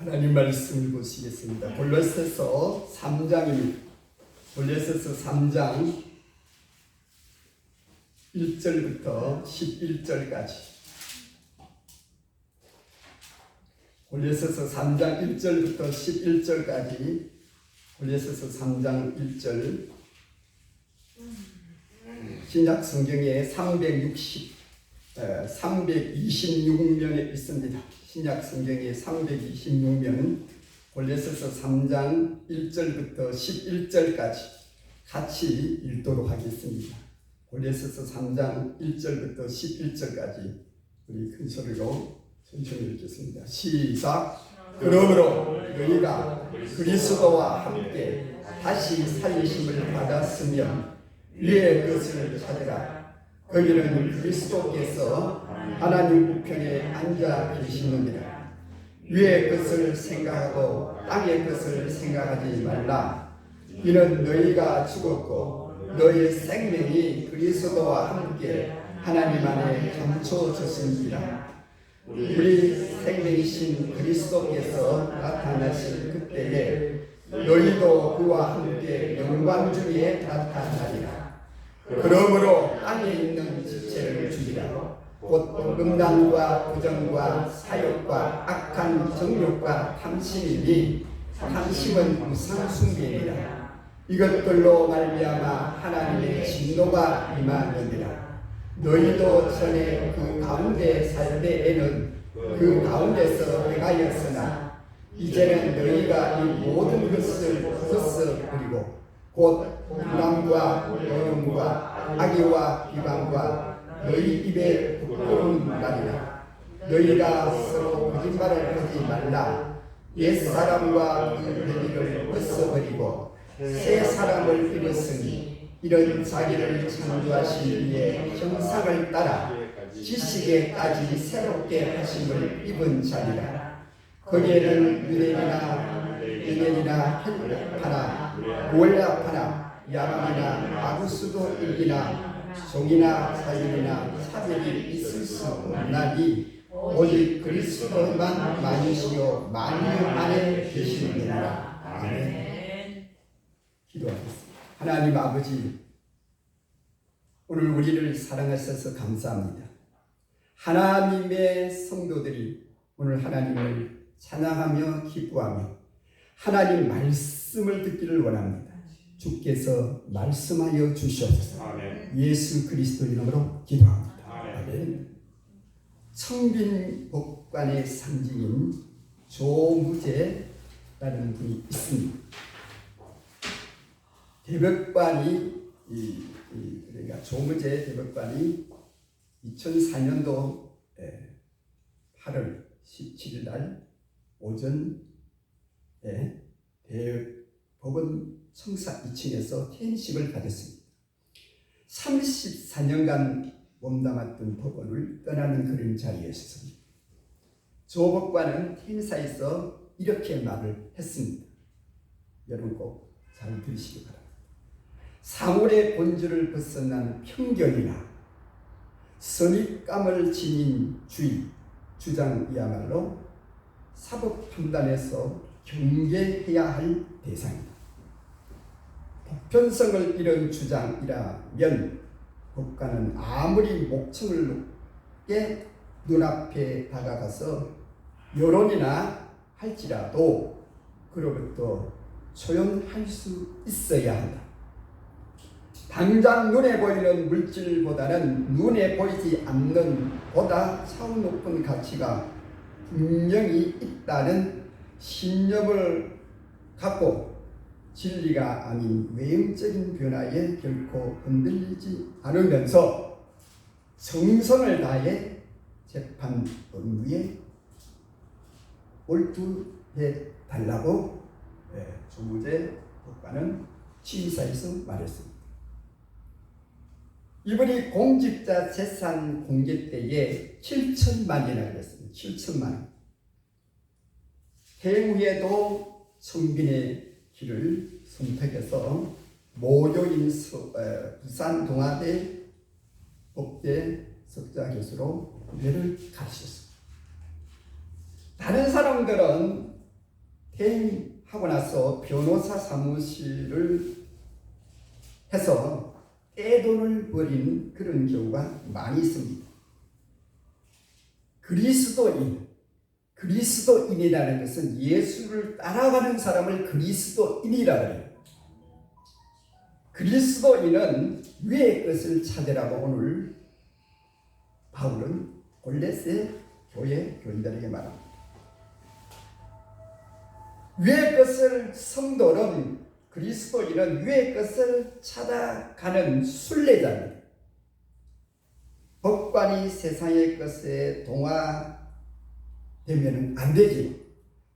하나님 말씀을 보시겠습니다. 골로새서 3장입니다. 골로새서 3장 1절부터 11절까지. 골로새서 3장 1절부터 11절까지. 골로새서 3장 1절. 신약 성경에 326면에 있습니다. 신약 성경에 326면, 골로새서 3장 1절부터 11절까지 같이 읽도록 하겠습니다. 골로새서 3장 1절부터 11절까지 우리 큰 소리로 천천히 읽겠습니다. 시작. 그러므로 너희가 그리스도와 함께 다시 살리심을 받았으면 위의 것을 찾으라. 거기는 그리스도께서 하나님 우편에 앉아 계시느니라. 위의 것을 생각하고 땅의 것을 생각하지 말라. 이는 너희가 죽었고 너희의 생명이 그리스도와 함께 하나님 안에 감춰졌습니다. 우리 생명이신 그리스도께서 나타나실 그때에 너희도 그와 함께 영광 중에 나타나리라. 그러므로 땅에 있는 지체를 죽이라. 곧 음란과 부정과 사욕과 악한 정욕과 탐심이니 탐심은 우상숭배이라. 이것들로 말미암아 하나님의 진노가 임하느니라. 너희도 전에 그 가운데 살 때에는 그 가운데서 행하였으나 이제는 너희가 이 모든 것을 벗어버리고 곧 불남과 어음과 악의와 비방과 너희 입에 부끄러운 말이라. 너희가 서로 거짓말을 하지 말라. 옛사람과 그 행위를 벗어버리고 새 사람을 입었으니 이런 자기를 창조하신 이의 형상을 따라 지식에까지 새롭게 하심을 입은 자리라. 거기에는 유대인이나 헬파나 몰라파나 야만이나 아구스도인이나 종이나 자유이나 차별이 있을 수 없나니 오직 그리스도만 만이시요 만유 안에 계시느니라. 아멘. 기도하겠습니다. 하나님 아버지, 오늘 우리를 사랑하셔서 감사합니다. 하나님의 성도들이 오늘 하나님을 찬양하며 기뻐하며 하나님 말씀을 듣기를 원합니다. 주께서 말씀하여 주시옵소서. 아멘. 예수 그리스도 이름으로 기도합니다. 아멘. 청빈 법관의 상징인 조무제라는 분이 있습니다. 대법관이 그러니까 조무제 대법관이 2004년도 8월 17일 날 오전에 대법원 청사 2층에서 퇴임식을 가졌습니다. 34년간 몸담았던 법원을 떠나는 그런 자리였습니다. 조 법관은 퇴임사에서 이렇게 말을 했습니다. 여러분 꼭 잘 들으시기 바랍니다. 사물의 본질을 벗어난 편견이나 선입감을 지닌 주장이야말로 사법 판단에서 경계해야 할 대상이다. 보편성을 잃은 주장이라면 법관은 아무리 목청을 높게 눈앞에 다가가서 여론이나 할지라도 그로부터 조용할 수 있어야 한다. 당장 눈에 보이는 물질보다는 눈에 보이지 않는 보다 차원 높은 가치가 분명히 있다는 신념을 갖고 진리가 아닌 외형적인 변화에 결코 흔들리지 않으면서 정성을 다해 재판 업무에 몰두해 달라고 조무제 법관은 취임사에서 말했습니다. 이분이 공직자 재산 공개 때에 7천만이라고 했습니다. 7천만 원. 퇴임 후에도 청빈의 길을 선택해서 모교인 부산 동아대 법대 석좌 교수로 교회를 가르쳤습니다. 다른 사람들은 퇴임하고 나서 변호사 사무실을 해서 떼돈을 벌인 그런 경우가 많이 있습니다. 그리스도인이라는 것은 예수를 따라가는 사람을 그리스도인이라고 해요. 그리스도인은 위의 것을 찾으라고 오늘 바울은 골로새 교회 교인들에게 말합니다. 위의 것을 성도는 그리스도인은 위의 것을 찾아가는 순례자입니다. 법관이 세상의 것에 동화되면 안 되지.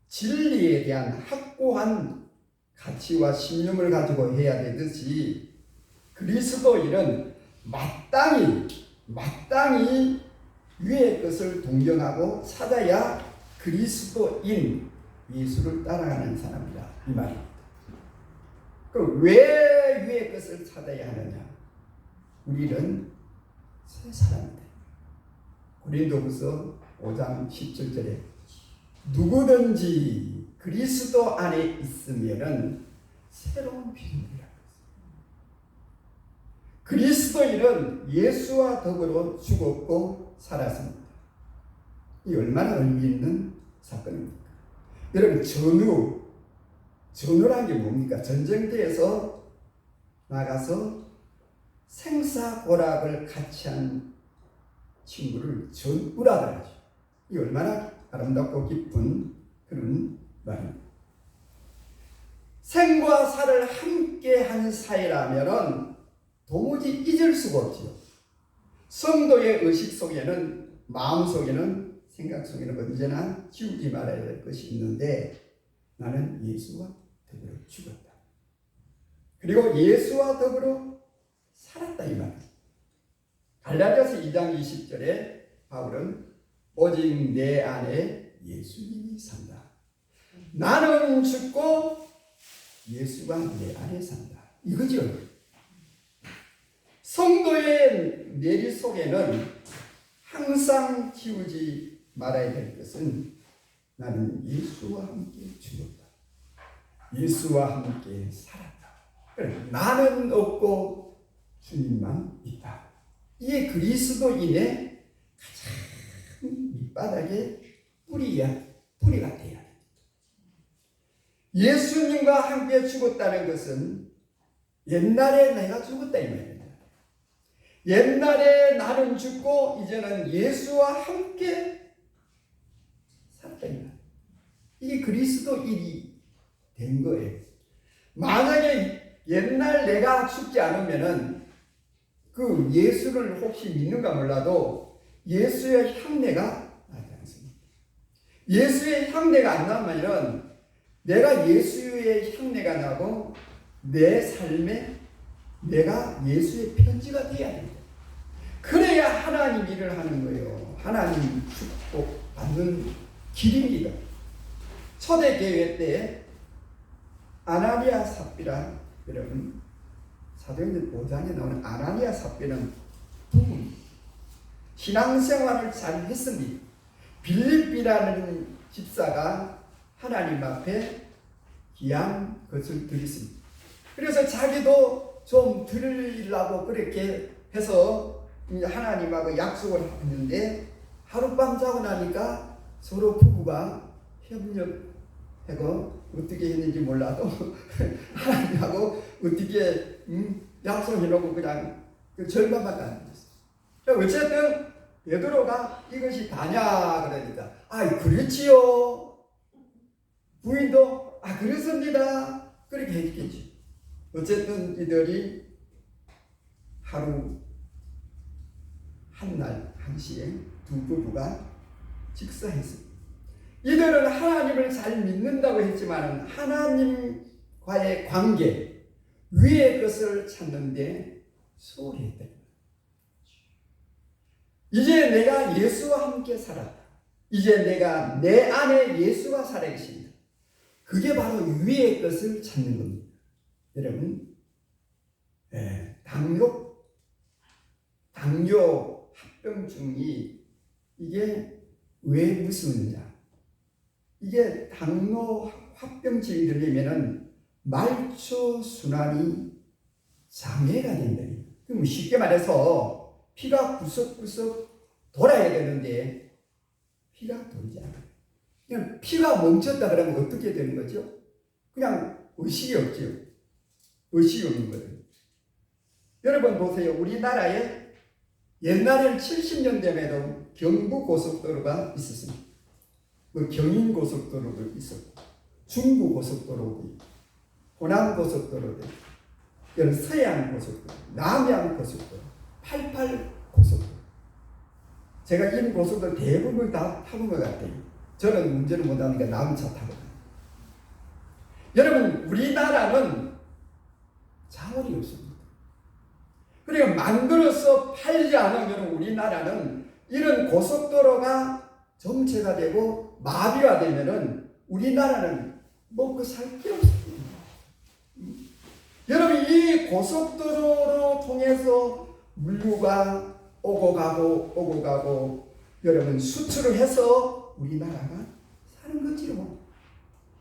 진리에 대한 확고한 가치와 신념을 가지고 해야 되듯이 그리스도인은 마땅히 위의 것을 동경하고 찾아야 그리스도인 예수를 따라가는 사람이다 이 말입니다. 그럼 왜 위의 것을 찾아야 하느냐? 우리는 새 사람이다. 고린도후서 5장 17절에 누구든지 그리스도 안에 있으면은 새로운 피조물이라고 했어요. 그리스도인은 예수와 더불어 죽었고 살았습니다. 이 얼마나 의미 있는 사건입니까? 여러분, 전우란 게 뭡니까? 전쟁터에서 나가서 생사고락을 같이 한 친구를 전우라고 하죠. 이 얼마나 아름답고 기쁜 그런 말입니다. 생과 사를 함께 한 사이라면 도무지 잊을 수가 없지요. 성도의 의식 속에는, 마음 속에는, 생각 속에는 언제나 지우지 말아야 될 것이 있는데 나는 예수와 더불어 죽었다. 그리고 예수와 더불어 살았다 이 말이에요. 갈라디아서 2장 20절에 바울은 오직 내 안에 예수님이 산다. 나는 죽고 예수가 내 안에 산다. 이거죠. 성도의 내리 속에는 항상 지우지 말아야 될 것은 나는 예수와 함께 죽었다. 예수와 함께 살았다. 나는 없고 주님만 있다. 이게 그리스도인의 가장 밑바닥의 뿌리가 돼야 합니다. 예수님과 함께 죽었다는 것은 옛날에 내가 죽었다 이 말입니다. 옛날에 나는 죽고 이제는 예수와 함께 살았다 이 말입니다. 이게 그리스도인이 된 거예요. 만약에 옛날 내가 죽지 않으면은 그 예수를 혹시 믿는가 몰라도 예수의 향내가 나지 않습니다. 예수의 향내가 안 나면은 내가 예수의 향내가 나고 내 삶에 내가 예수의 편지가 되어야 됩니다. 그래야 하나님 일을 하는 거예요. 하나님 축복 받는 길입니다. 초대교회 때 아나니아 삽비라 여러분 사도행전 5장에 나오는 아나니아 삽비는 부분 신앙생활을 잘 했습니다. 빌립비라는 집사가 하나님 앞에 귀한 것을 드렸습니다. 그래서 자기도 좀 드리려고 그렇게 해서 하나님하고 약속을 했는데 하룻밤 자고 나니까 서로 부부가 협력하고 어떻게 했는지 몰라도 하나님하고 어떻게 약속해놓고 그냥 그 절반밖에 안 됐어요. 어쨌든 베드로가 이것이 다냐 그러니까 그렇지요. 부인도 그렇습니다. 그렇게 했겠지. 어쨌든 이들이 하루 한날 한시에 두 부부가 직사했습니다. 이들은 하나님을 잘 믿는다고 했지만 하나님과의 관계, 위의 것을 찾는데 소홀했다. 이제 내가 예수와 함께 살았다. 이제 내가 내 안에 예수가 살아계십니다. 그게 바로 위의 것을 찾는 겁니다. 여러분, 당뇨 합병증이 이게 왜 무서우느냐? 이게 당뇨 화병증이 들리면은 말초 순환이 장애가 된다. 그럼 쉽게 말해서 피가 구석구석 돌아야 되는데 피가 돌지 않아요. 그냥 피가 멈췄다 그러면 어떻게 되는 거죠? 그냥 의식이 없죠. 의식이 없는 거예요. 여러분 보세요. 우리나라에 옛날에는 70년대에도 경부고속도로가 있었습니다. 뭐 경인고속도로도 있었고 중부고속도로도 있고 호남고속도로도 있고 이런 서해안고속도로, 남해안고속도로, 88고속도로. 제가 이 고속도로 대부분 다 타본 것 같아요. 저는 운전을 못하니까 남은 차 타고 가요. 여러분 우리나라는 자원이 없습니다. 그러니까 만들어서 팔지 않으면 우리나라는 이런 고속도로가 정체가 되고 마비가 되면은 우리나라는 먹고 살 게 없습니다. 여러분 이 고속도로로 통해서 물류가 오고 가고 여러분 수출을 해서 우리나라가 사는 거지요.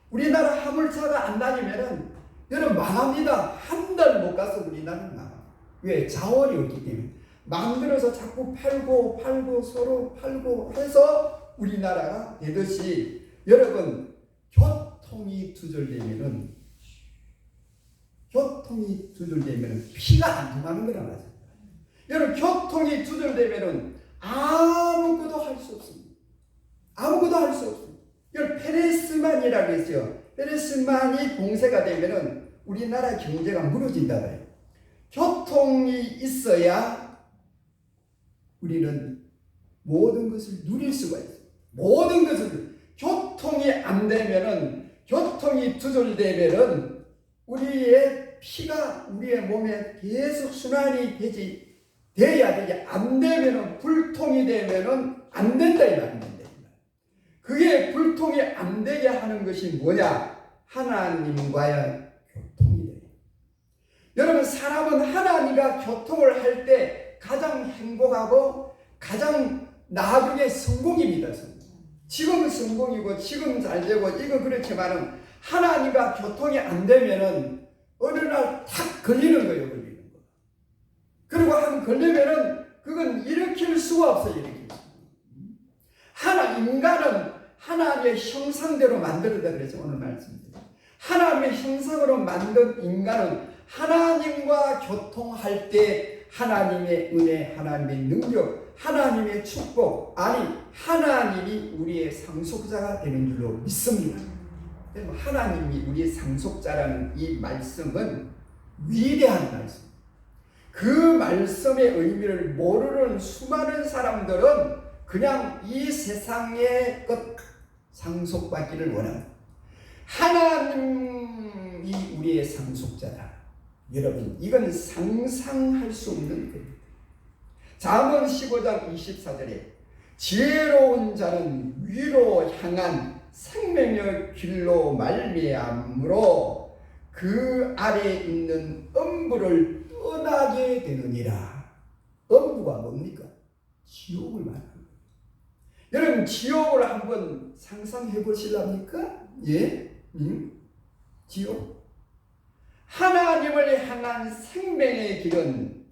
우리나라 화물차가 안 다니면은 여러분 망합니다. 한 달 못 가서 우리나라는 망합니다. 왜? 자원이 없기 때문에. 만들어서 자꾸 팔고 서로 팔고 해서 우리나라가 되듯이 여러분 교통이 두절되면은 피가 안 통하는 거란 말이에요. 여러분 교통이 두절되면은 아무것도 할 수 없습니다. 아무것도 할 수 없습니다. 여러분 페레스만이라고 했어요. 페레스만이 봉쇄가 되면은 우리나라 경제가 무너진다고 해요. 교통이 있어야 우리는 모든 것을 누릴 수가 있어요. 모든 것을 교통이 안 되면은 교통이 두절되면은 우리의 피가 우리의 몸에 계속 순환이 돼야 되지 안 되면은 불통이 되면은 안 된다 이 말입니다. 그게 불통이 안 되게 하는 것이 뭐냐? 하나님과의 교통이 돼요. 여러분 사람은 하나님과 교통을 할 때 가장 행복하고 가장 나중에 성공입니다. 지금은 성공이고 지금 잘 되고 이건 그렇지만은 하나님과 교통이 안 되면은 어느 날 탁 걸리는 거예요. 걸리는 거. 그리고 한 걸리면은 그건 일으킬 수가 없어요. 인간은 하나님의 형상대로 만들었다 그래서 오늘 말씀입니다. 하나님의 형상으로 만든 인간은 하나님과 교통할 때 하나님의 은혜, 하나님의 능력, 하나님의 축복, 아니 하나님이 우리의 상속자가 되는 줄로 믿습니다. 하나님이 우리의 상속자라는 이 말씀은 위대한 말씀. 그 말씀의 의미를 모르는 수많은 사람들은 그냥 이 세상의 것 상속받기를 원합니다. 하나님이 우리의 상속자다. 여러분 이건 상상할 수 없는 겁니다. 잠언 15장 24절에 지혜로운 자는 위로 향한 생명의 길로 말미암으로 그 아래에 있는 음부를 떠나게 되느니라. 음부가 뭡니까? 지옥을 말합니다. 여러분 지옥을 한번 상상해 보실랍니까? 예? 지옥? 하나님을 향한 생명의 길은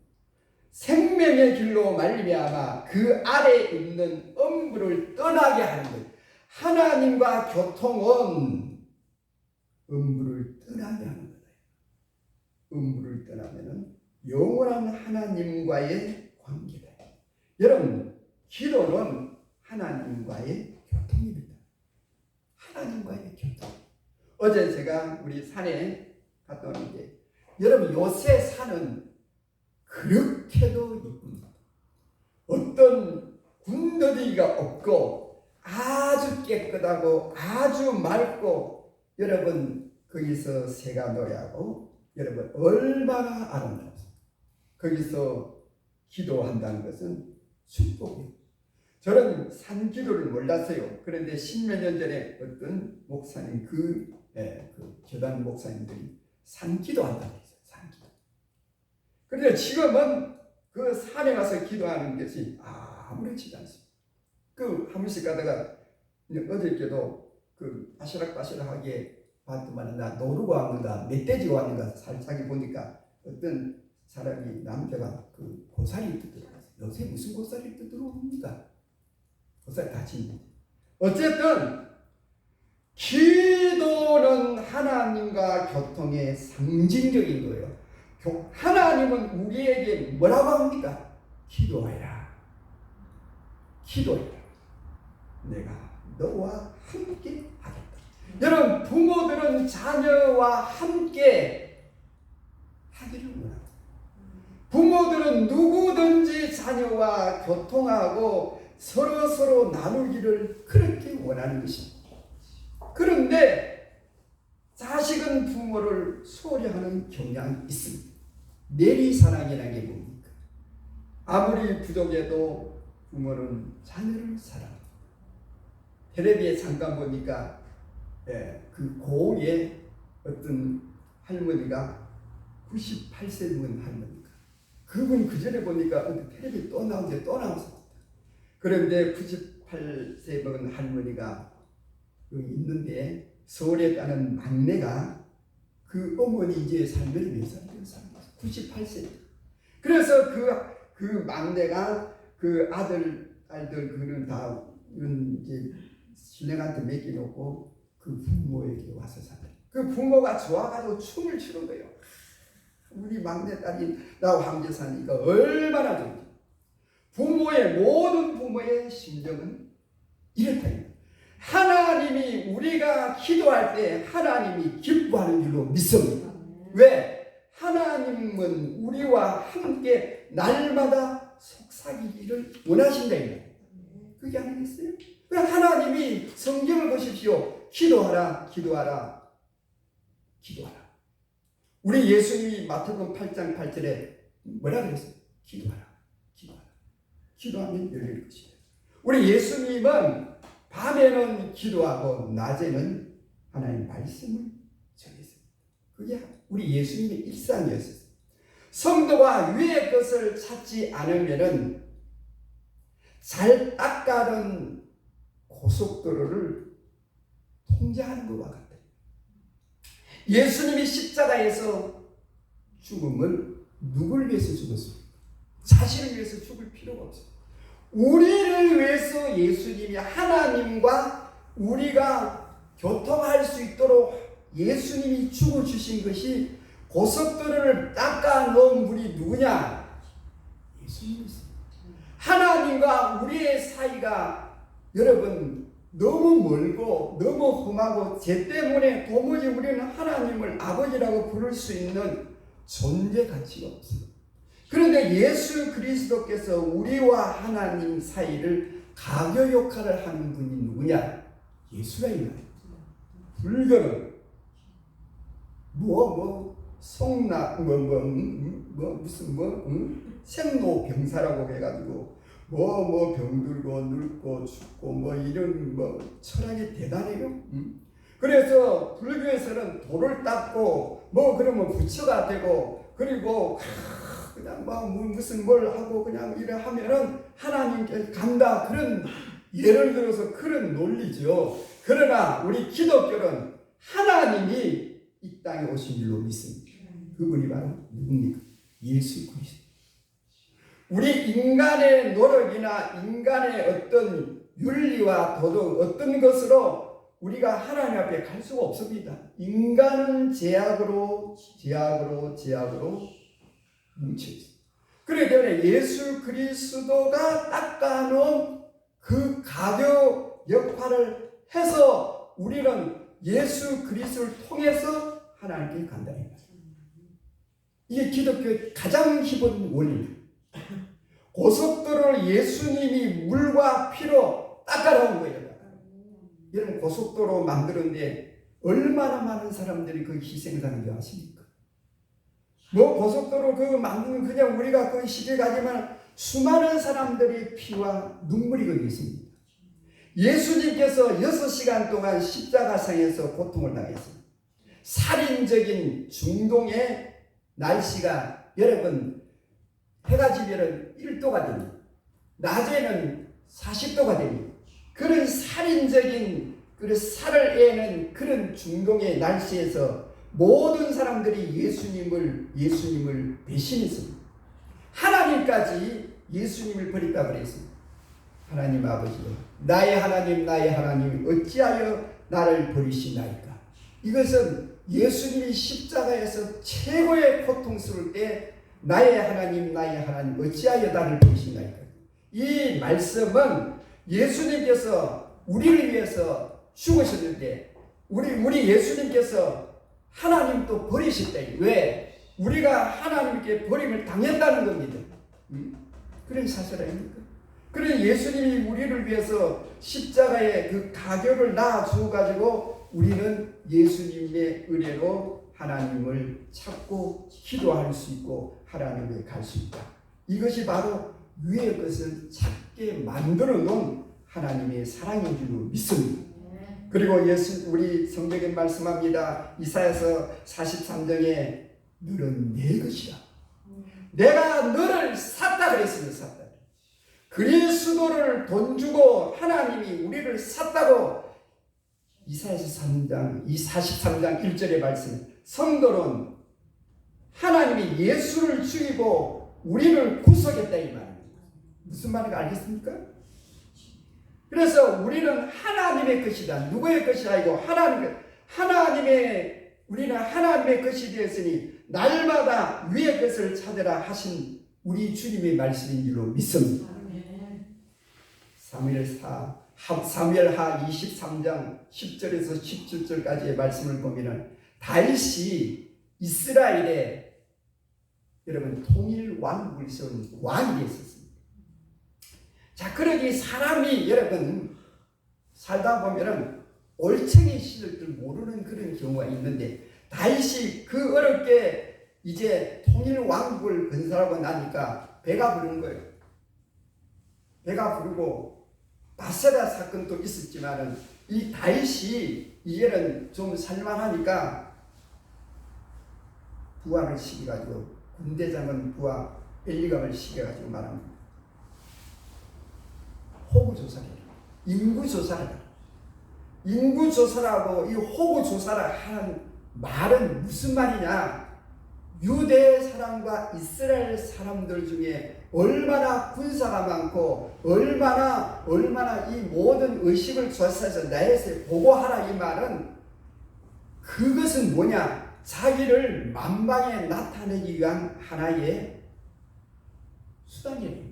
생명의 길로 말미암아 그 아래에 있는 음부를 떠나게 하는 것. 하나님과 교통은 음부를 떠나게 하는 거예요. 음부를 떠나면은 영원한 하나님과의 관계다. 여러분 기도는 하나님과의 교통입니다. 하나님과의 교통. 어제 제가 우리 산에 갔다 오는데 여러분 요새 산은 그렇게도 이쁩니다. 어떤 군더더기가 없고 아주 깨끗하고 아주 맑고 여러분 거기서 새가 노래하고 여러분 얼마나 아름답습니까? 거기서 기도한다는 것은 축복이에요. 저는 산기도를 몰랐어요. 그런데 10몇 년 전에 어떤 목사님, 그 교단 목사님들이 산기도 한다고 했어요. 산기도. 그런데 지금은 그 산에 가서 기도하는 것이 아무렇지 않습니다. 한 번씩 가다가 어저께도 바시락바시락하게 봤더만 나 노루가 왔는가 멧돼지가 왔는가 살짝 보니까 어떤 사람이 남자가 그 고사리 뜯더라고요. 요새 무슨 고사리 뜯으러 옵니까? 고사리 다친데. 어쨌든 기도는 하나님과 교통의 상징적인 거예요. 하나님은 우리에게 뭐라고 합니까? 기도하라. 기도해라. 내가 너와 함께 하겠다. 여러분, 부모들은 자녀와 함께 하기를 원합니다. 부모들은 누구든지 자녀와 교통하고 서로 나누기를 그렇게 원하는 것입니다. 그런데 자식은 부모를 소홀히 하는 경향이 있습니다. 내리사랑이라는 게 뭡니까? 아무리 부족해도 부모는 자녀를 사랑합니다. 텔레비에 잠깐 보니까 그 고흥의 어떤 할머니가 98세 먹은 할머니가, 그분 그 전에 보니까 텔레비에 또 나왔습니다. 그런데 98세 먹은 할머니가 있는데 서울에 가는 막내가 그 어머니 이제 살면서 몇 살이에요? 98세. 그래서 그 막내가 그 딸들 그는 다 이제 신랑한테 맡겨놓고 그 부모에게 와서 살아요. 그 부모가 좋아가지고 춤을 추는 거예요. 우리 막내딸이 나 황제 사니까 얼마나 좋은지. 모든 부모의 심정은 이렇다. 하나님이 우리가 기도할 때 하나님이 기뻐하는 줄로 믿습니다. 왜? 하나님은 우리와 함께 날마다 속삭이기를 원하신다. 그게 아니겠어요? 하나님이 성경을 보십시오. 기도하라. 우리 예수님이 마태복음 8장 8절에 뭐라 그랬어요? 기도하라. 기도하면 열릴 것이다. 우리 예수님은 밤에는 기도하고 낮에는 하나님의 말씀을 전했습니다. 그게 우리 예수님의 일상이었어요. 성도가 위의 것을 찾지 않으면은 잘 닦아둔 고속도로를 통제하는 것과 같아요. 예수님이 십자가에서 죽음을 누굴 위해서 죽었습니까? 자신을 위해서 죽을 필요가 없어요. 우리를 위해서 예수님이 하나님과 우리가 교통할 수 있도록 예수님이 죽어주신 것이 고속도로를 닦아놓은 분이 누구냐? 예수님이십니다. 하나님과 우리의 사이가 여러분 너무 멀고 너무 험하고 죄 때문에 도무지 우리는 하나님을 아버지라고 부를 수 있는 존재 가치가 없어요. 그런데 예수 그리스도께서 우리와 하나님 사이를 가교 역할을 하는 분이 누구냐? 예수가 있나요? 불교는 생로병사라고 해가지고 병들고 늙고 죽고 이런 철학이 대단해요. 그래서 불교에서는 돌을 닦고 그러면 부처가 되고 그리고 그냥 무슨 뭘 하고 그냥 이래 하면은 하나님께 간다, 그런 예를 들어서 그런 논리죠. 그러나 우리 기독교는 하나님이 이 땅에 오신 줄로 믿습니다. 그분이 바로 누굽니까? 예수 그리스도. 우리 인간의 노력이나 인간의 어떤 윤리와 도덕 어떤 것으로 우리가 하나님 앞에 갈 수가 없습니다. 인간은 제약으로 뭉쳐있어요. 그렇기 때문에 예수 그리스도가 닦아놓은 그 가교 역할을 해서 우리는 예수 그리스도를 통해서 하나님께 간다. 이게 기독교의 가장 기본 원리입니다. 고속도로를 예수님이 물과 피로 닦아놓은 거예요. 여러분 고속도로 만드는데 얼마나 많은 사람들이 그 희생하는지 아십니까? 고속도로 만드는 그냥 우리가 그 시대 가지만 수많은 사람들의 피와 눈물이 거기 있습니다. 예수님께서 6시간 동안 십자가상에서 고통을 당했습니다. 살인적인 중동의 날씨가 여러분 해가 지면 1도가 됩니다. 낮에는 40도가 됩니다. 그런 살인적인 그래서 살을 애는 그런 중동의 날씨에서 모든 사람들이 예수님을 배신했습니다. 하나님까지 예수님을 버렸다 그랬습니다. 하나님 아버지여, 나의 하나님 어찌하여 나를 버리시나이까. 이것은 예수님이 십자가에서 최고의 고통스러울 때 나의 하나님 어찌하여 나를 버리시나이까. 이 말씀은 예수님께서 우리를 위해서 죽으셨는데 우리 예수님께서 하나님도 버리실 때 왜? 우리가 하나님께 버림을 당했다는 겁니다. 그런 사실 아닙니까? 그래 예수님이 우리를 위해서 십자가의 그 가격을 낳아주어 가지고 우리는 예수님의 은혜로 하나님을 찾고 기도할 수 있고 하나님께 갈 수 있다. 이것이 바로 위의 것을 찾게 만들어 놓은 하나님의 사랑인 줄로 믿습니다. 그리고 우리 성경에 말씀합니다. 이사야서 43장에 너는 내 것이라. 내가 너를 샀다 그랬습니다. 샀다. 그리스도를 돈 주고 하나님이 우리를 샀다고 이사야서 3장 43장 1절의 말씀. 성도는 하나님이 예수를 죽이고 우리를 구속했다 이 말입니다. 무슨 말인지 알겠습니까? 그래서 우리는 하나님의 것이다. 누구의 것이 아니고 우리는 하나님의 것이 되었으니 날마다 위의 것을 찾으라 하신 우리 주님의 말씀인 줄로 믿습니다. 사무엘하 23장 10절에서 17절까지의 말씀을 보면은 다윗이 이스라엘에 여러분 통일 왕국을 세운 왕이 되었습니다. 자, 그러기 사람이 여러분 살다 보면은 올챙이 시절들 모르는 그런 경우가 있는데 다윗이 그 어렵게 이제 통일 왕국을 건설하고 나니까 배가 부르는 거예요. 배가 부르고 바세바 사건도 있었지만은 이 다윗이 이제는 좀 살만하니까 부하를 시켜가지고 군대장은 부하 엘리갑을 시켜가지고 말합니다. 호구조사를 해라. 인구조사를 해라. 인구조사라고 이 호구조사를 하는 말은 무슨 말이냐? 유대 사람과 이스라엘 사람들 중에 얼마나 군사가 많고 얼마나 이 모든 의식을 조사해서 나에게 보고하라 이 말은 그것은 뭐냐? 자기를 만방에 나타내기 위한 하나의 수단이에요.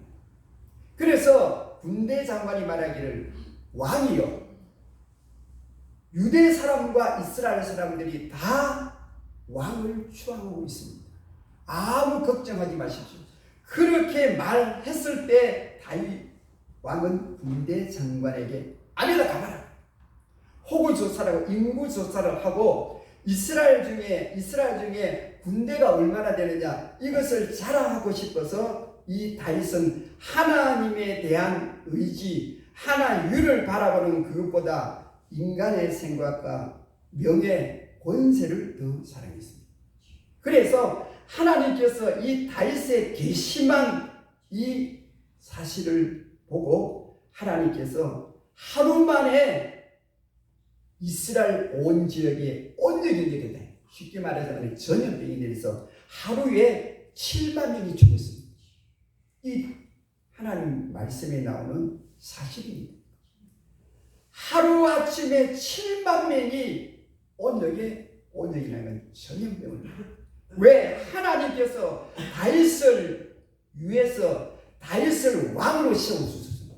그래서 군대 장관이 말하기를 왕이요 유대 사람과 이스라엘 사람들이 다 왕을 추앙하고 있습니다. 아무 걱정하지 마십시오. 그렇게 말했을 때 다윗 왕은 군대 장관에게 아니다 가봐라. 호구조사라고 인구조사를 하고 이스라엘 중에 군대가 얼마나 되느냐 이것을 자랑하고 싶어서 이 다윗은 하나님에 대한 의지 하나님을 바라보는 그것보다 인간의 생각과 명예, 권세를 더 사랑했습니다. 그래서 하나님께서 이 다윗의 괘씸한 이 사실을 보고 하나님께서 하루 만에 이스라엘 온 지역에 온역이 되다. 쉽게 말해서 전염병이 내려서 하루에 7만 명이 죽었습니다. 이 하나님 말씀에 나오는 사실입니다. 하루아침에 7만 명이 온역이라는 전염병을 왜 하나님께서 다윗을 위해서 다윗을 왕으로 세워주셨습니다.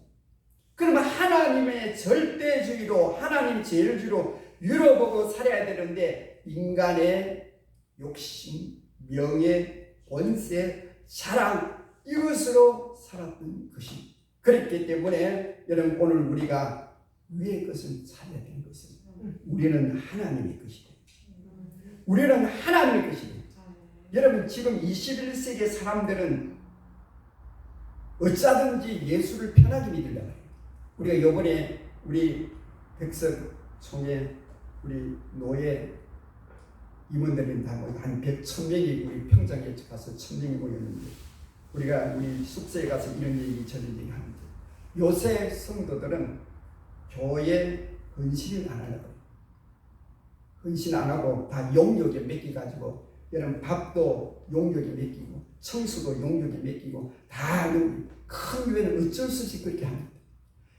그러면 하나님의 절대주의로 하나님 제일주의로 유로보고 살아야 되는데 인간의 욕심, 명예, 권세, 자랑 이것으로 살았던 것입니다. 그렇기 때문에 여러분 오늘 우리가 위의 것을 찾아야 되는 것입니다. 우리는 하나님의 것이다. 우리는 하나님의 것이다. 여러분 지금 21세기 사람들은 어쩌든지 예수를 편하게 믿으려고 해요. 우리가 이번에 우리 백석 총회 우리 노예 임원들은 다 한 100,000명이 우리 평장에 가서 1,000명이 모였는데 우리가 우리 숙소에 가서 이런 얘기 저런 얘기 하는데 요새 성도들은 교회 헌신을 안 하려고. 헌신 안 하고 다 용역에 맡겨가지고 여러분 밥도 용역에 맡기고 청수도 용역에 맡기고 다 큰 교회는 어쩔 수 없이 그렇게 합니다.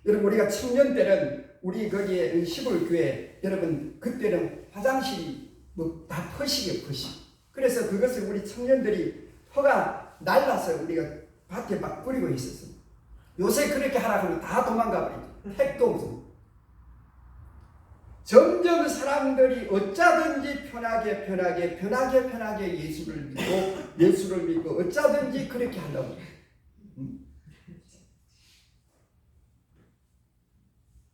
여러분 우리가 청년 때는 우리 거기에 시골 교회 여러분 그때는 화장실이 뭐 다 퍼식이에요. 퍼식. 그래서 그것을 우리 청년들이 퍼가 날라서 우리가 밭에 막 뿌리고 있었어요. 요새 그렇게 하라고 하면 다 도망가 버리죠. 택도 없습니다. 점점 사람들이 어쩌든지 편하게 예수를 믿고 어쩌든지 그렇게 하려고.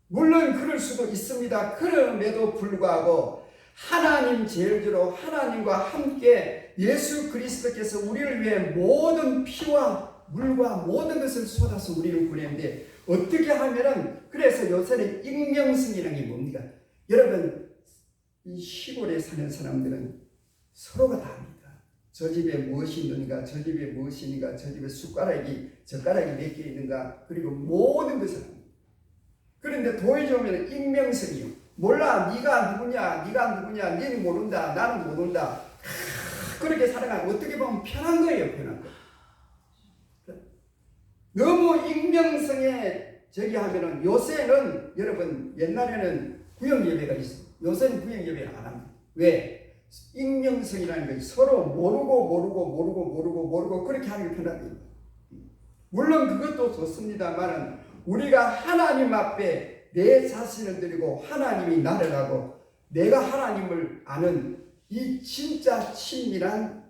물론 그럴 수도 있습니다. 그럼에도 불구하고 하나님 제일주로 하나님과 함께 예수 그리스도께서 우리를 위해 모든 피와 물과 모든 것을 쏟아서 우리를 구했는데 어떻게 하면은 그래서 요새는 익명성이라는 게 뭡니까? 여러분 이 시골에 사는 사람들은 서로가 다 압니다. 저 집에 무엇이 있는가, 저 집에 무엇이 있는가, 저 집에 젓가락이 몇 개 있는가, 그리고 모든 것을 합니다. 그런데 도에 오면 익명성이요. 몰라, 네가 누구냐, 니는 모른다, 나는 모른다. 그렇게 살아가면 어떻게 보면 편한 거예요, 편한 거. 너무 익명성에 저기 하면은 요새는 여러분 옛날에는 구역 예배가 있어요. 요새는 구역 예배를 안 합니다. 왜? 익명성이라는 것이 서로 모르고 그렇게 하는 게 편하거든요. 물론 그것도 좋습니다만은 우리가 하나님 앞에 내 자신을 드리고 하나님이 나를 하고 내가 하나님을 아는 이 진짜 친밀한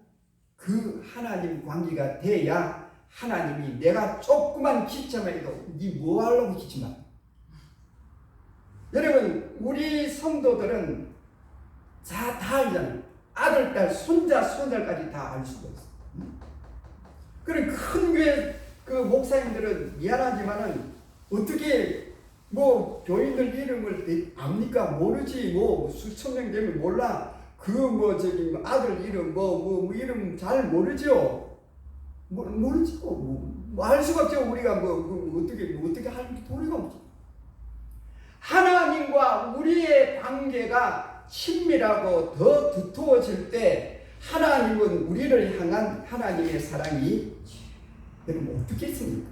그 하나님 관계가 돼야 하나님이 내가 조그만 기침만 해도 니 뭐 하려고 기침하? 여러분 우리 성도들은 다 알잖아요. 아들, 딸, 손자, 손자까지 다 알 수가 있어요. 그런 큰 교회 그 목사님들은 미안하지만은 어떻게 뭐 교인들 이름을 압니까? 모르지. 뭐 수천 명 되면 몰라. 그 뭐 저기 아들 이름 뭐 이름 잘 모르죠. 모르죠. 뭐 알 수가 없죠. 우리가 어떻게 할 도리가 없죠. 하나님과 우리의 관계가 친밀하고 더 두터워질 때 하나님은 우리를 향한 하나님의 사랑이 여러분 어떻게 했습니까?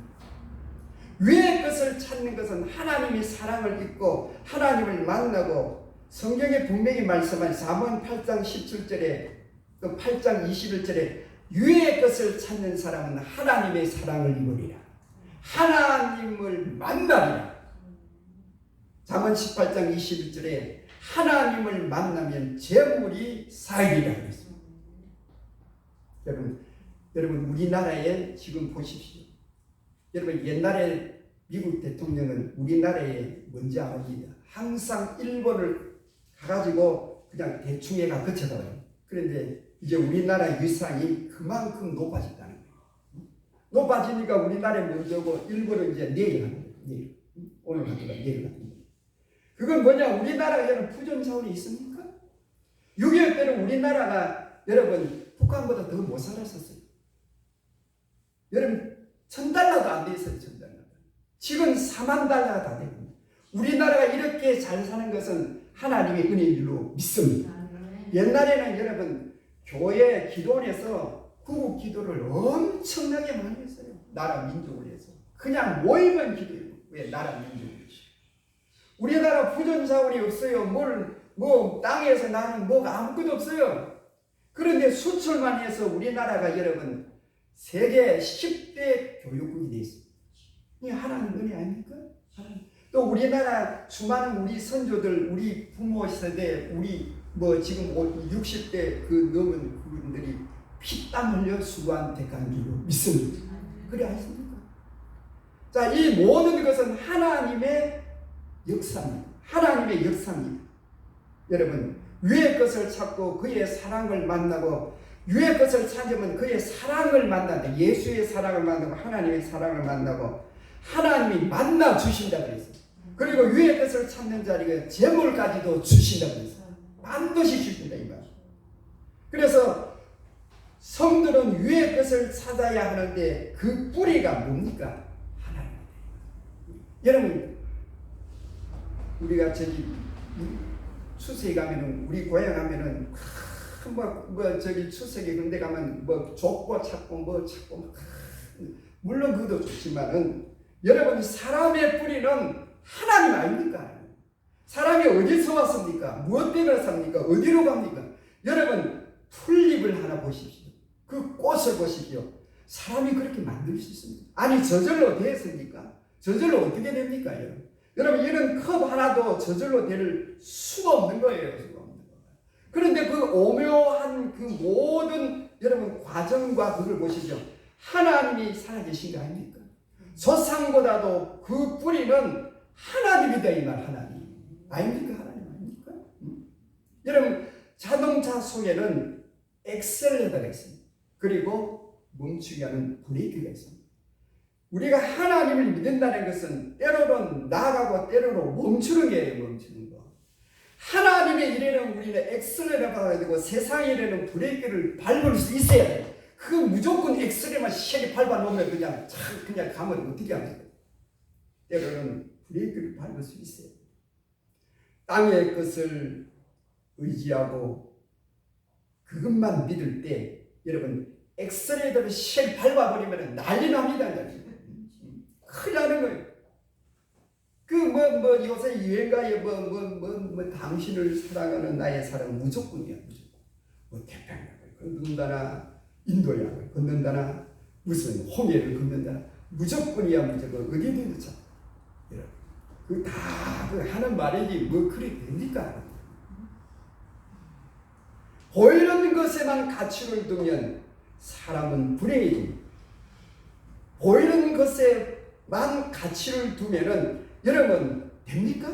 위의 것을 찾는 것은 하나님의 사랑을 잊고 하나님을 만나고 성경에 분명히 말씀한 잠언 8장 17절에 또 8장 21절에 위의 것을 찾는 사람은 하나님의 사랑을 입으리라. 하나님을 만나리라. 잠언 18장 21절에 하나님을 만나면 재물이 쌓이리라 그랬습니다. 여러분 우리나라에 지금 보십시오. 여러분 옛날에 미국 대통령은 우리나라에 뭔지 압니다. 항상 일본을 가가지고 그냥 대충 해가 거쳐가요. 그런데 이제 우리나라 위상이 그만큼 높아졌다는 거예요. 높아지니까 우리나라에 먼저 오고 일본은 이제 내려가는 거예요. 오늘 같은 거 내려가는 거예요. 그건 뭐냐? 우리나라가 여러분 부전 자원이 있습니까? 6.25 때는 우리나라가 여러분 북한보다 더 못 살았었어요. 여러분 $1,000도 안 돼 있어요. $1,000. 지금 $40,000가 다 되고 우리나라가 이렇게 잘 사는 것은 하나님의 은혜인 줄로 믿습니다. 옛날에는 여러분 교회 기도원에서 구국 기도를 엄청나게 많이 했어요. 나라 민족을 위해서. 그냥 모이면 기도해요. 왜? 나라 민족을 위해서. 우리나라 부전 자원이 없어요. 뭐 땅에서 나는 뭐가 아무것도 없어요. 그런데 수출만 해서 우리나라가 여러분 세계 10대 교육국이 되어 있습니다. 이게 하나님 은혜 아닙니까? 또 우리나라 수많은 우리 선조들, 우리 부모 세대, 우리 지금 60대 그 넘은 분들이 피땀 흘려 수고한 대가인 줄로 믿습니다. 그래 아십니까? 자, 이 모든 것은 하나님의 역사입니다. 하나님의 역사입니다. 여러분 위의 것을 찾고 그의 사랑을 만나고 위의 것을 찾으면 그의 사랑을 만난다. 예수의 사랑을 만나고 하나님의 사랑을 만나고 하나님이 만나 주신다 그랬어요. 그리고 위의 것을 찾는 자리에 재물까지도 주신다 그랬어요. 반드시 주신다 이 말. 그래서 성들은 위의 것을 찾아야 하는데 그 뿌리가 뭡니까? 하나님. 여러분 우리가 저기 추석에 가면은 우리 고향 가면은 저기 추석에 근데 가면 뭐 족보 찾고 뭐 찾고 물론 그것도 좋지만은 여러분 사람의 뿌리는 하나님 아닙니까? 사람이 어디서 왔습니까? 무엇 때문에 삽니까? 어디로 갑니까? 여러분 풀잎을 하나 보십시오. 그 꽃을 보십시오. 사람이 그렇게 만들 수 있습니까? 아니 저절로 됐습니까? 저절로 어떻게 됩니까? 여러분 이런 컵 하나도 저절로 될 수가 없는 거예요. 수가 없는 거예요. 그런데 그 오묘한 그 모든 여러분 과정과 그걸 보시죠. 하나님이 살아계신 거 아닙니까? 조상보다도 그 뿌리는 하나님이다 이 말. 하나님 아닙니까? 하나님 아닙니까? 여러분 자동차 속에는 엑셀레터가 있습니다. 그리고 멈추게 하는 브레이크가 있습니다. 우리가 하나님을 믿는다는 것은 때로는 나아가고 때로는 멈추는 게 멈추는 거. 하나님의 일에는 우리는 엑셀레터가 되고 세상의 일에는 브레이크를 밟을 수 있어야 돼요. 그 무조건 엑셀에만 시하게 밟아놓으면 그냥 가면 어떻게 합니까? 때로는 브레이크를 밟을 수 있어요. 땅의 것을 의지하고 그것만 믿을 때 여러분 엑셀레이터를 시하게 밟아버리면 난리 납니다. 큰일 나는 거예요. 요새 유행가에 당신을 사랑하는 나의 사랑 무조건이야. 무조건. 태평양을 걷는다나 인도양을 걷는다나 무슨 홍해를 걷는다나 무조건이야. 무조건 어디든 자. 그 하는 말이지 뭐 그리 됩니까? 보이는 것에만 가치를 두면 사람은 불행해집니다. 보이는 것에만 가치를 두면은 여러분 됩니까?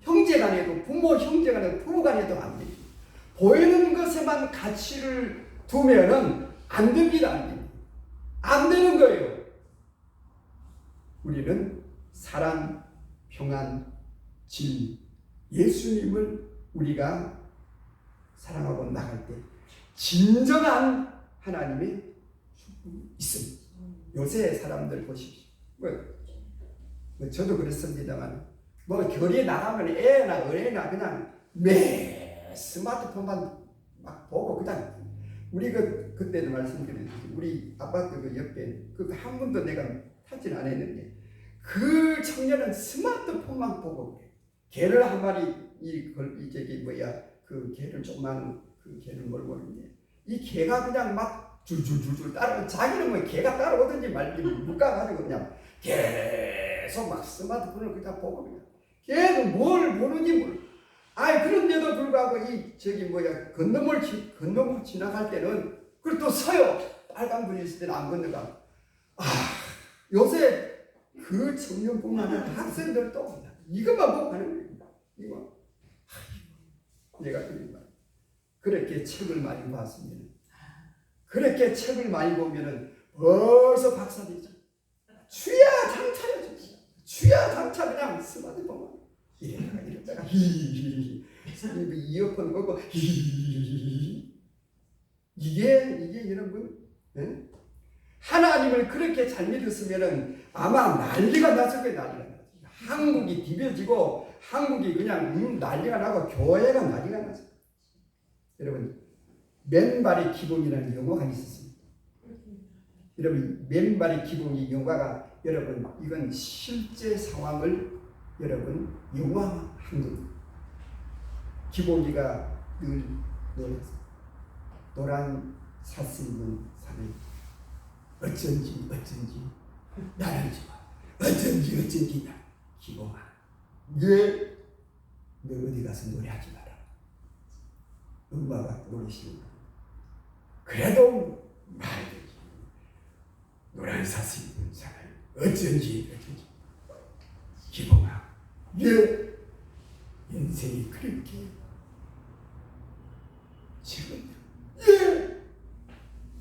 형제간에도 부모 형제간에도 부부간에도 안 됩니다. 보이는 것에만 가치를 두면은 안 됩니다. 안 됩니다. 안 되는 거예요. 우리는 사랑, 평안, 진리, 예수님을 우리가 사랑하고 나갈 때 진정한 하나님의 축복이 있습니다. 요새 사람들 보십시오. 저도 그랬습니다만 결이 나가면 애나 어린애나 그냥 매 스마트폰만 막 보고 그냥 우리 그때도 말씀드렸듯이 우리 아파트 그 옆에 한 번도 내가 타진 않았는데 그 청년은 스마트폰만 보고 개를 한 마리 그 개를 조그만 그 개를 몰고 있는데 이 개가 그냥 막 줄줄줄줄 따라 자기는 뭐 개가 따라오든지 말든지 묶어가지고 그냥 계속 막 스마트폰을 그냥 보고 그냥 걔도 뭘 보는지 몰라. 그런데도 불구하고 건너물 지나갈 때는 그걸 또 서요. 빨간불이 있을 때는 안 건너가. 요새 그 청년뿐만 아니라 학생들도 이것만 보고 가는 겁니다. 이거. 내가 그렇게 책을 많이 봤으면 그렇게 책을 많이 보면은 벌써 박사되죠. 주야 장차야 주야 장차 그냥 스마트폰 이랬다가 히히히 이어폰 꽂고 히히히 이게 여러분 하나님을 그렇게 잘 믿었으면은 아마 난리가 났을 거예요. 난리가 났어요. 한국이 디벼지고 한국이 그냥 난리가 나고 교회가 난리가 났어요. 여러분 맨발의 기본이라는 영화가 있었습니다. 여러분 맨발의 기본이 영화가 여러분 이건 실제 상황을 여러분 영화한 겁니다. 기본이가 늘 노란 삿을 입은 사람이 어쩐지 나는 좋아 어쩐지 나 기본아 너 어디 가서 노래하지 마라. 엄마가 노래시는 거 그래도 말이지 노란 삿을 입은 사람이 어쩐지 기본아 내 인생이 그렇게 지금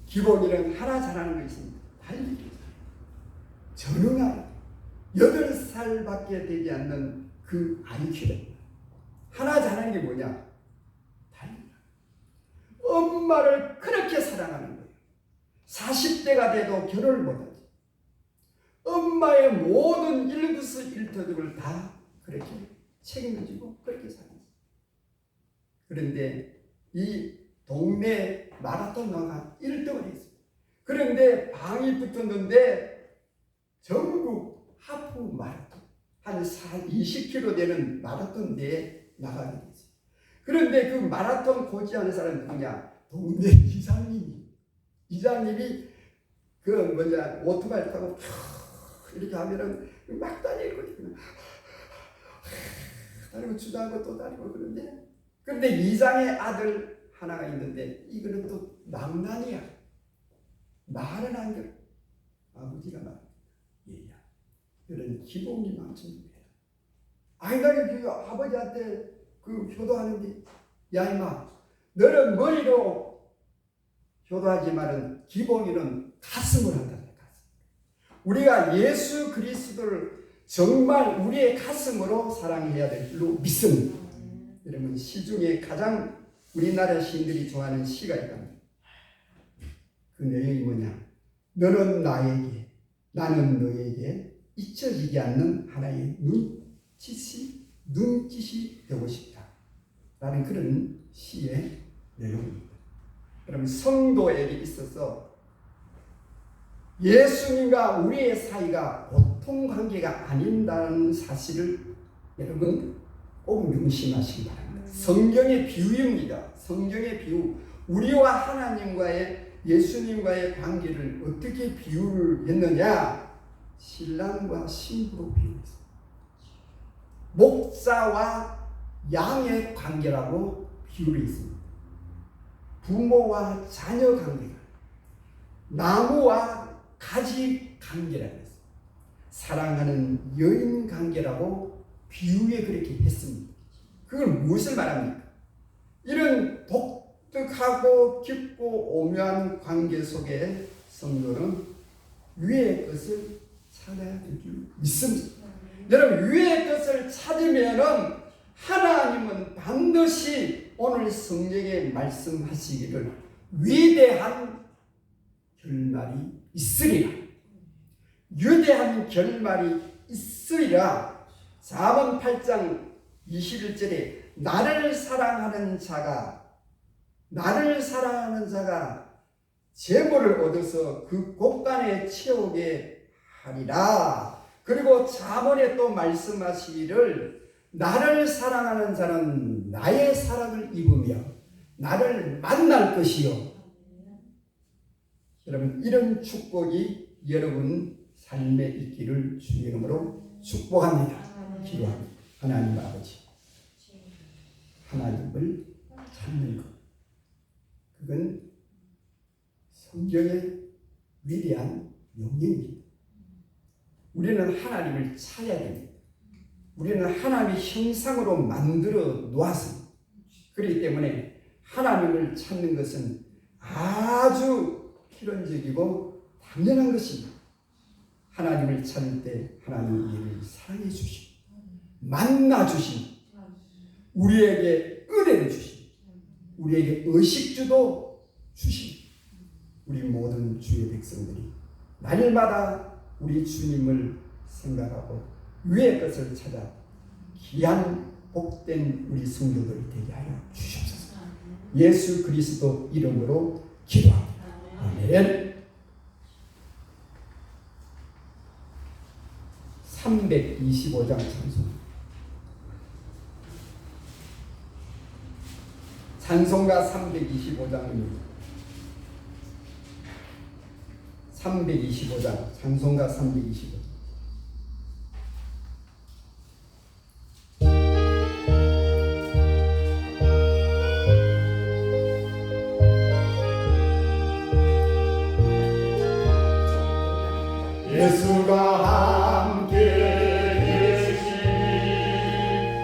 기본이란 하나 잘하는 거 있습니다. 달리기 전응하라 8살밖에 되지 않는 그 IQ를 하나 잘하는 게 뭐냐? 달리기. 엄마를 그렇게 사랑하는 거예요. 40대가 돼도 결혼을 못하지. 엄마의 모든 일거수일투족을 다 그렇게 책임을 지고 그렇게 살았어요. 그런데 이 동네 마라톤 나가 1등을 했어요. 그런데 방이 붙었는데 전국 하프 마라톤 한 20km 되는 마라톤 대회에 나가게 됐어요. 그런데 그 마라톤 고지하는 사람이 누구냐? 동네 이장님이 그 오토바이 타고 이렇게 하면은 막 다니거든요. 다니고 주저하고 또 다니고 그런데 이장의 아들 하나가 있는데 이거는 또 망난이야. 말은 안 들어. 아버지가 말. 얘야. 그런 기본이 망치는 거야. 아니 나는 그 아버지한테 그 효도하는데 야 임마 너는 머리로 효도하지만은 기본이는 가슴으로 한다. 우리가 예수 그리스도를 정말 우리의 가슴으로 사랑해야 될 줄로 믿습니다. 여러분 시중에 가장 우리나라 시인들이 좋아하는 시가 있답니다. 그 내용이 뭐냐? 너는 나에게 나는 너에게 잊혀지지 않는 하나의 눈짓이 되고 싶다 라는 그런 시의 내용입니다. 여러분 성도에게 있어서 예수님과 우리의 사이가 보통 관계가 아닌다는 사실을 여러분 꼭 명심하시기 바랍니다. 성경의 비유입니다. 성경의 비유. 우리와 하나님과의 예수님과의 관계를 어떻게 비유를 했느냐? 신랑과 신부로 비유했습니다. 목자와 양의 관계라고 비유를 했습니다. 부모와 자녀 관계가, 나무와 가지 관계라고 했습니다. 사랑하는 여인 관계라고 비유에 그렇게 했습니다. 그건 무엇을 말합니까? 이런 독특하고 깊고 오묘한 관계 속에 성도는 위의 것을 찾아야 될 줄 믿습니다. 여러분 위의 것을 찾으면은 하나님은 반드시 오늘 성경에 말씀하시기를 위대한 결말이 있으리라. 위대한 결말이 있으리라. 잠언 8장 21절에 나를 사랑하는 자가 재물을 얻어서 그 곳간에 채우게 하리라. 그리고 잠언에 또 말씀하시기를 나를 사랑하는 자는 나의 사랑을 입으며 나를 만날 것이요. 여러분 이런 축복이 여러분 삶에 있기를 주의 이름으로 축복합니다. 기도합니다. 하나님 아버지, 하나님을 찾는 것, 그건 성경의 위대한 명령입니다. 우리는 하나님을 찾아야 됩니다. 우리는 하나님의 형상으로 만들어 놓았습니다. 그렇기 때문에 하나님을 찾는 것은 아주 필연적이고 당연한 것입니다. 하나님을 찾을 때 하나님은 우리를 사랑해 주시고 만나 주시고 우리에게 은혜를 주시고 우리에게 의식주도 주시고 우리 모든 주의 백성들이 날마다 우리 주님을 생각하고 위의 것을 찾아 귀한 복된 우리 성도들 되게 하여 주시옵소서. 예수 그리스도 이름으로 기도합니다. 아멘. 325장 찬송가 325장입니다. 325장 찬송가 325장. 예수가 함께 계시니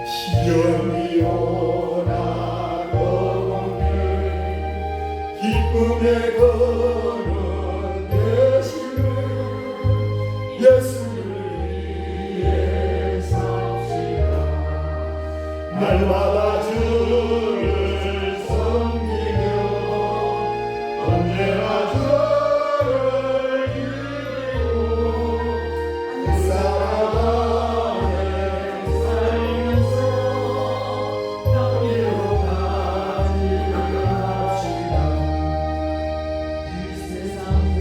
시험이 오나 기쁨의